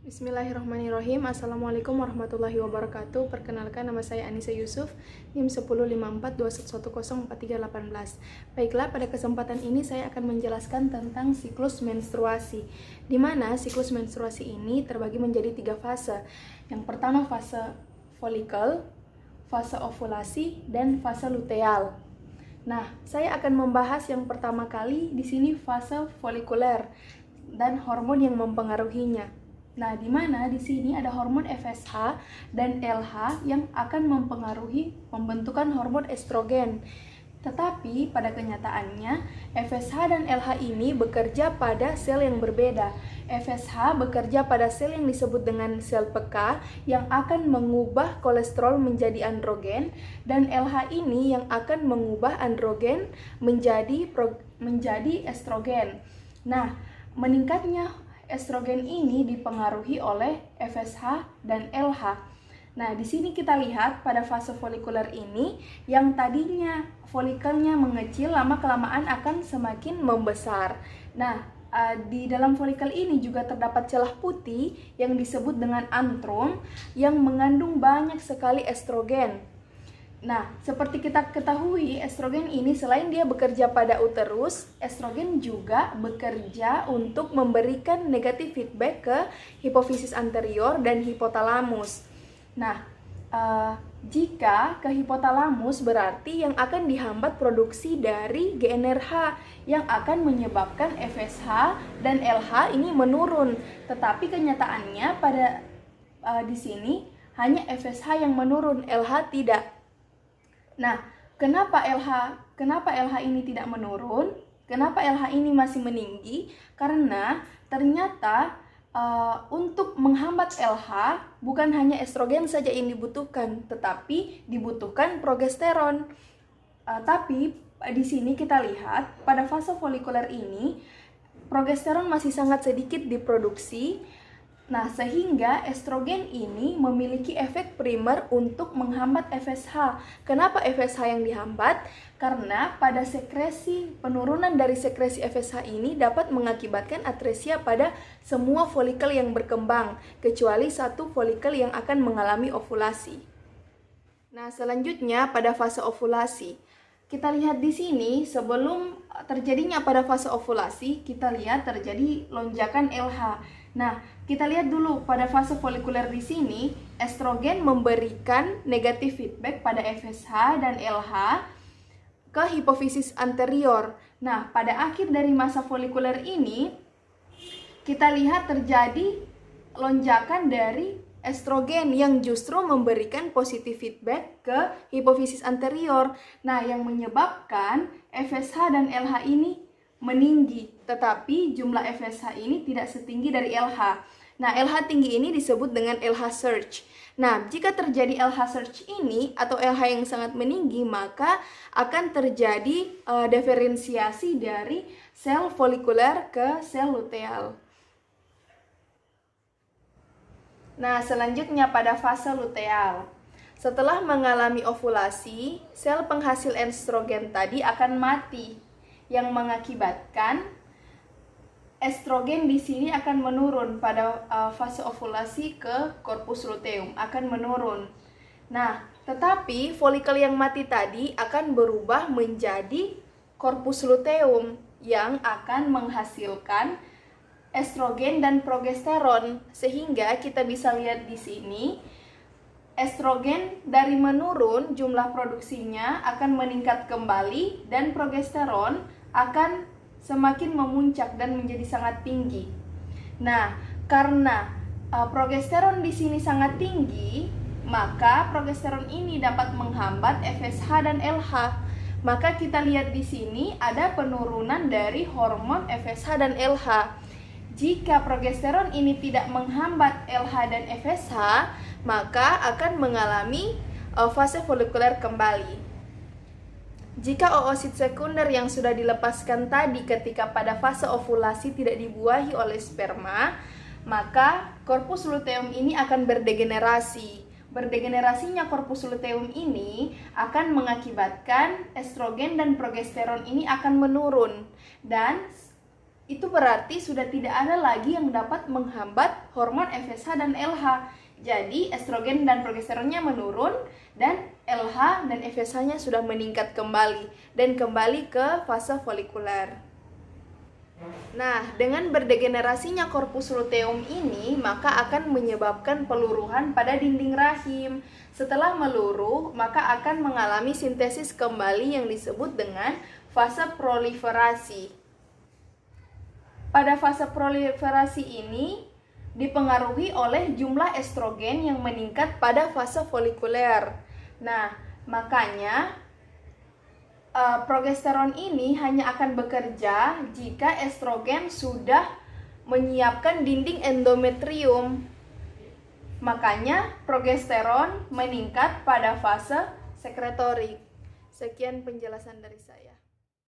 Bismillahirrahmanirrahim. Assalamualaikum warahmatullahi wabarakatuh. Perkenalkan, nama saya Anissa Yusuf, NIM 105421104318. Baiklah, pada kesempatan ini saya akan menjelaskan tentang siklus menstruasi, di mana siklus menstruasi ini terbagi menjadi 3 fase. Yang pertama fase folikel, fase ovulasi, dan fase luteal. Nah, saya akan membahas yang pertama kali di sini fase folikuler dan hormon yang mempengaruhinya. Nah, di mana di sini ada hormon FSH dan LH yang akan mempengaruhi pembentukan hormon estrogen. Tetapi pada kenyataannya, FSH dan LH ini bekerja pada sel yang berbeda. FSH bekerja pada sel yang disebut dengan sel peka yang akan mengubah kolesterol menjadi androgen, dan LH ini yang akan mengubah androgen menjadi estrogen. Nah, meningkatnya estrogen ini dipengaruhi oleh FSH dan LH. Nah, di sini kita lihat pada fase folikuler ini, yang tadinya folikelnya mengecil, lama-kelamaan akan semakin membesar. Nah, di dalam folikel ini juga terdapat celah putih yang disebut dengan antrum yang mengandung banyak sekali estrogen. Nah, seperti kita ketahui, estrogen ini selain dia bekerja pada uterus, estrogen juga bekerja untuk memberikan negatif feedback ke hipofisis anterior dan hipotalamus. Nah, jika ke hipotalamus berarti yang akan dihambat produksi dari GnRH yang akan menyebabkan FSH dan LH ini menurun. Tetapi kenyataannya pada di sini hanya FSH yang menurun, LH tidak. Nah, kenapa LH ini tidak menurun? Kenapa LH ini masih meninggi? Karena ternyata untuk menghambat LH bukan hanya estrogen saja yang dibutuhkan, tetapi dibutuhkan progesteron. Tapi di sini kita lihat pada fase folikuler ini progesteron masih sangat sedikit diproduksi. Nah, sehingga estrogen ini memiliki efek primer untuk menghambat FSH. Kenapa FSH yang dihambat? Karena pada penurunan dari sekresi FSH ini dapat mengakibatkan atresia pada semua folikel yang berkembang, kecuali satu folikel yang akan mengalami ovulasi. Nah, selanjutnya pada fase ovulasi. Kita lihat di sini, sebelum terjadinya pada fase ovulasi, kita lihat terjadi lonjakan LH. Nah, kita lihat dulu pada fase folikuler di sini, estrogen memberikan negatif feedback pada FSH dan LH ke hipofisis anterior. Nah, pada akhir dari masa folikuler ini, kita lihat terjadi lonjakan dari estrogen yang justru memberikan positif feedback ke hipofisis anterior. Nah, yang menyebabkan FSH dan LH ini meninggi, tetapi jumlah FSH ini tidak setinggi dari LH. Nah, LH tinggi ini disebut dengan LH surge. Nah, jika terjadi LH surge ini atau LH yang sangat meninggi, maka akan terjadi diferensiasi dari sel folikuler ke sel luteal. Nah, selanjutnya pada fase luteal. Setelah mengalami ovulasi, sel penghasil estrogen tadi akan mati, yang mengakibatkan estrogen di sini akan menurun pada fase ovulasi ke korpus luteum, akan menurun. Nah, tetapi folikel yang mati tadi akan berubah menjadi korpus luteum yang akan menghasilkan estrogen dan progesteron, sehingga kita bisa lihat di sini estrogen dari menurun jumlah produksinya akan meningkat kembali, dan progesteron akan semakin memuncak dan menjadi sangat tinggi. Nah, karena progesteron di sini sangat tinggi, maka progesteron ini dapat menghambat FSH dan LH. Maka kita lihat di sini ada penurunan dari hormon FSH dan LH. Jika progesteron ini tidak menghambat LH dan FSH, maka akan mengalami fase folikuler kembali. Jika oosit sekunder yang sudah dilepaskan tadi ketika pada fase ovulasi tidak dibuahi oleh sperma, maka korpus luteum ini akan berdegenerasi. Berdegenerasinya korpus luteum ini akan mengakibatkan estrogen dan progesteron ini akan menurun, dan Itu berarti sudah tidak ada lagi yang dapat menghambat hormon FSH dan LH. Jadi estrogen dan progesteronnya menurun dan LH dan FSH-nya sudah meningkat kembali dan kembali ke fase folikuler. Nah, dengan berdegenerasinya korpus luteum ini, maka akan menyebabkan peluruhan pada dinding rahim. Setelah meluruh, maka akan mengalami sintesis kembali yang disebut dengan fase proliferasi. Pada fase proliferasi ini dipengaruhi oleh jumlah estrogen yang meningkat pada fase folikuler. Nah, makanya progesteron ini hanya akan bekerja jika estrogen sudah menyiapkan dinding endometrium. Makanya progesteron meningkat pada fase sekretorik. Sekian penjelasan dari saya.